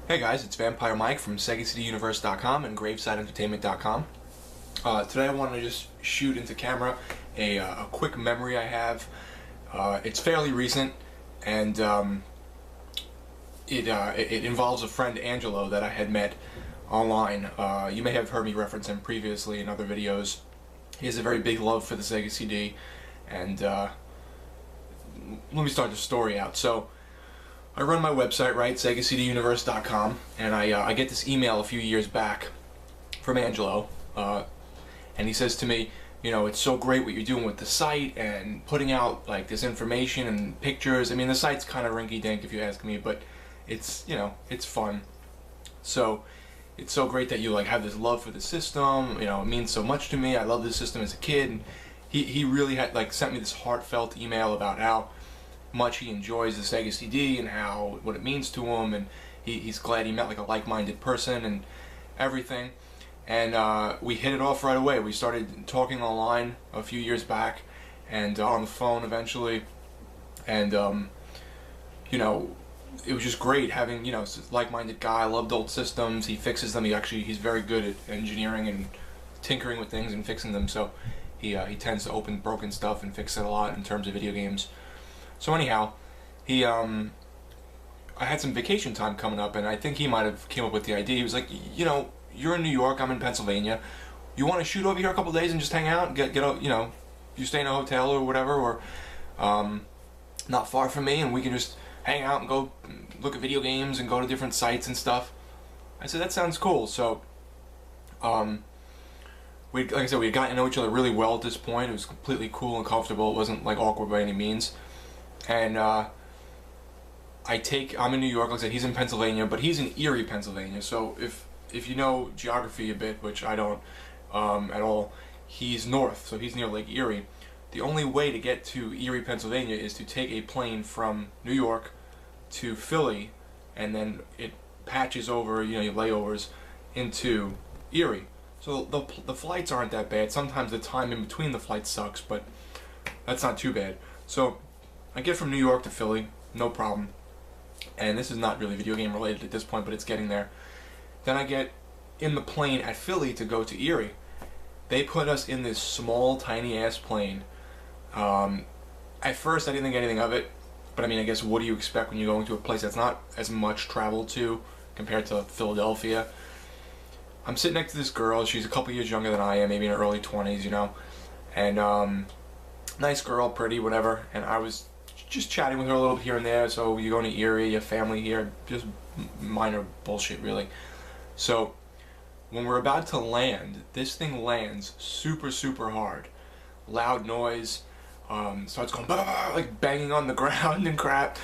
Hey guys, it's Vampire Mike from SegaCityUniverse.com and GravesideEntertainment.com. Today I want to just shoot into camera a quick memory I have. It's fairly recent, and it involves a friend, Angelo, that I had met online. You may have heard me reference him previously in other videos. He has a very big love for the Sega CD, and let me start the story out. So, I run my website, right, SegaCityUniverse.com, and I get this email a few years back from Angelo, and he says to me, you know, it's so great what you're doing with the site and putting out like this information and pictures. I mean, the site's kind of rinky-dink if you ask me, but it's, you know, it's fun. So it's so great that you like have this love for the system. You know, it means so much to me. I love this system as a kid. And he really had like sent me this heartfelt email about how much he enjoys the Sega CD and what it means to him, and he's glad he met like a like-minded person and everything. And we hit it off right away. We started talking online a few years back, and on the phone eventually, and you know, it was just great having, you know, a like-minded guy. Loved old systems. He fixes them. He's very good at engineering and tinkering with things and fixing them. So he tends to open broken stuff and fix it a lot in terms of video games. So anyhow, I had some vacation time coming up, and I think he might have came up with the idea. He was like, you know, you're in New York, I'm in Pennsylvania. You want to shoot over here a couple days and just hang out and get you know, you stay in a hotel or whatever, or not far from me, and we can just hang out and go look at video games and go to different sites and stuff. I said, that sounds cool. So, like I said, we had gotten to know each other really well at this point. It was completely cool and comfortable. It wasn't like awkward by any means. And I'm in New York, like I said, he's in Pennsylvania, but he's in Erie, Pennsylvania. So if you know geography a bit, which I don't at all, he's north, so he's near Lake Erie. The only way to get to Erie, Pennsylvania is to take a plane from New York to Philly, and then it patches over, you know, your layovers into Erie. So the flights aren't that bad. Sometimes the time in between the flights sucks, but that's not too bad. So I get from New York to Philly, no problem. And this is not really video game related at this point, but it's getting there. Then I get in the plane at Philly to go to Erie. They put us in this small, tiny ass plane. At first I didn't think anything of it, but I mean, I guess what do you expect when you're going to a place that's not as much traveled to compared to Philadelphia? I'm sitting next to this girl. She's a couple years younger than I am, maybe in her early 20s, you know. And nice girl, pretty, whatever. And I was just chatting with her a little here and there. So you go to Erie, your family here, just minor bullshit, really. So when we're about to land, this thing lands super, super hard. Loud noise. Starts going like banging on the ground and crap.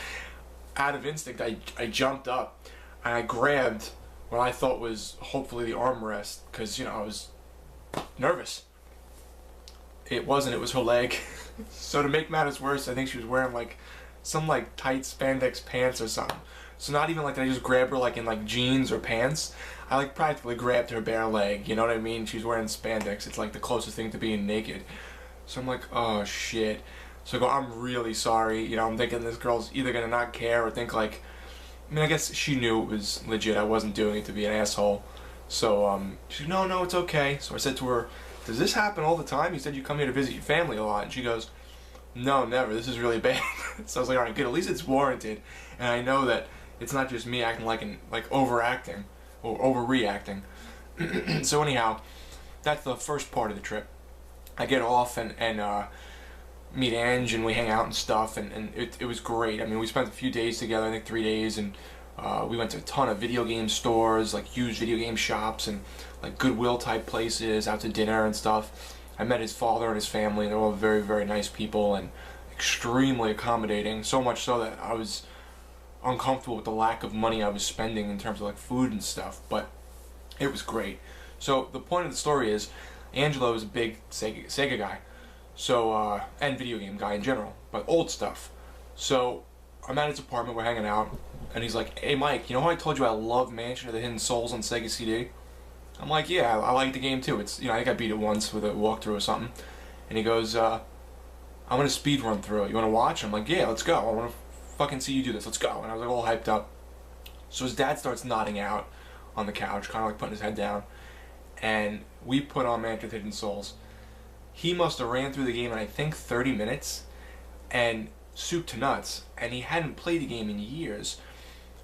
Out of instinct, I jumped up and I grabbed what I thought was hopefully the armrest, because, you know, I was nervous. It wasn't, it was her leg. So to make matters worse, I think she was wearing like some like tight spandex pants or something. So not even like that I just grabbed her like in like jeans or pants. I like practically grabbed her bare leg, you know what I mean? She's wearing spandex. It's like the closest thing to being naked. So I'm like, oh shit. So I go, I'm really sorry. You know, I'm thinking this girl's either gonna not care or think like, I mean, I guess she knew it was legit. I wasn't doing it to be an asshole. So she's like, no, it's okay. So I said to her, does this happen all the time? You said you come here to visit your family a lot. And she goes, no, never. This is really bad. So I was like, all right, good. At least it's warranted. And I know that it's not just me acting like overacting or overreacting. So anyhow, that's the first part of the trip. I get off and meet Ange, and we hang out and stuff, and it was great. I mean, we spent a few days together, I think 3 days, and we went to a ton of video game stores, like used video game shops and like Goodwill type places, out to dinner and stuff. I met his father and his family, and they're all very, very nice people and extremely accommodating, so much so that I was uncomfortable with the lack of money I was spending in terms of like food and stuff, but it was great. So the point of the story is, Angelo is a big Sega guy, so and video game guy in general, but old stuff. So I'm at his apartment, we're hanging out, and he's like, hey Mike, you know how I told you I love Mansion of the Hidden Souls on Sega CD? I'm like, yeah, I like the game too. It's, you know, I think I beat it once with a walkthrough or something. And he goes, I'm gonna speed run through it. You wanna watch? I'm like, yeah, let's go. I wanna fucking see you do this. Let's go. And I was like all hyped up. So his dad starts nodding out on the couch, kind of like putting his head down, and we put on Mansion of the Hidden Souls. He must have ran through the game in, I think, 30 minutes, and soup to nuts, and he hadn't played the game in years.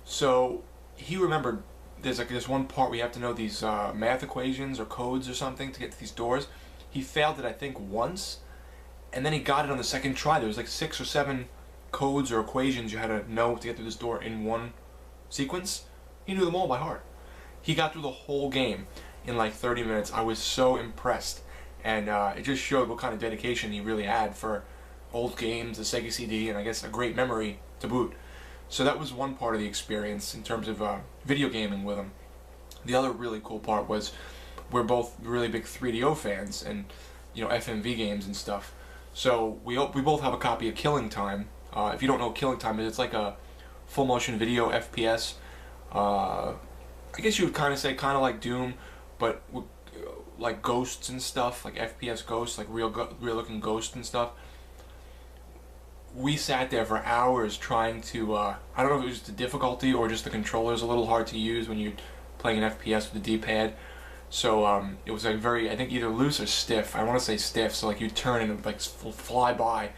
So he remembered there's like this one part where you have to know these math equations or codes or something to get to these doors. He failed it, I think, once, and then he got it on the second try. There was like 6 or 7 codes or equations you had to know to get through this door in one sequence. He knew them all by heart. He got through the whole game in like 30 minutes. I was so impressed, and it just showed what kind of dedication he really had for old games, the Sega CD, and I guess a great memory to boot. So that was one part of the experience in terms of video gaming with him. The other really cool part was we're both really big 3DO fans and, you know, FMV games and stuff. So we both have a copy of Killing Time. If you don't know what Killing Time is, it's like a full motion video FPS. I guess you would kind of say kind of like Doom, but with, like ghosts and stuff, like FPS ghosts, like real looking ghosts and stuff. We sat there for hours trying to, I don't know if it was the difficulty or just the controller's a little hard to use when you're playing an FPS with the D-pad. So it was like very, I think either loose or stiff. I want to say stiff, so like you turn and it would like fly by.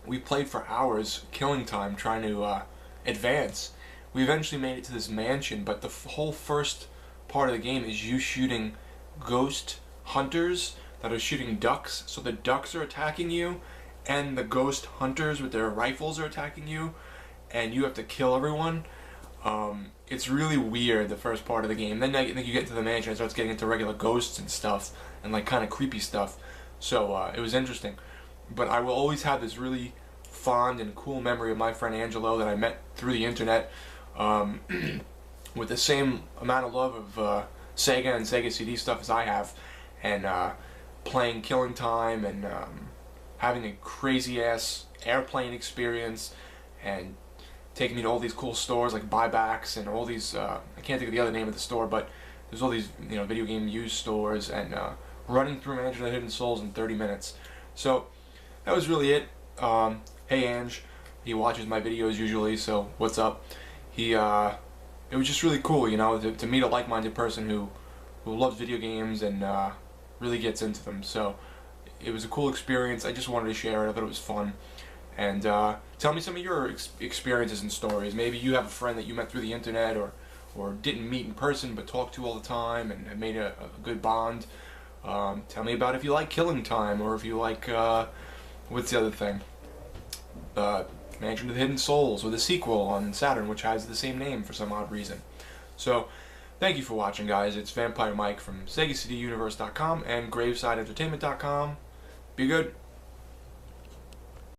We played for hours, Killing Time, trying to advance. We eventually made it to this mansion, but the whole first part of the game is you shooting ghost hunters that are shooting ducks. So the ducks are attacking you, and the ghost hunters with their rifles are attacking you, and you have to kill everyone. It's really weird, the first part of the game. Then I think you get into the mansion and it starts getting into regular ghosts and stuff, and like kind of creepy stuff. So it was interesting. But I will always have this really fond and cool memory of my friend Angelo that I met through the internet, with the same amount of love of Sega and Sega CD stuff as I have, and playing Killing Time and having a crazy ass airplane experience, and taking me to all these cool stores like buybacks and all these I can't think of the other name of the store, but there's all these, you know, video game used stores, and running through Mansion of the Hidden Souls in 30 minutes. So that was really it. Hey Ange, he watches my videos usually, so what's up? It was just really cool, you know, to meet a like-minded person who loves video games and really gets into them. So it was a cool experience. I just wanted to share it. I thought it was fun. And tell me some of your experiences and stories. Maybe you have a friend that you met through the internet, or didn't meet in person but talked to all the time and have made a good bond. Tell me about if you like Killing Time, or if you like, what's the other thing? Mansion of the Hidden Souls, or the sequel on Saturn, which has the same name for some odd reason. So, thank you for watching, guys. It's Vampire Mike from SegaCDUniverse.com and GravesideEntertainment.com. Be good.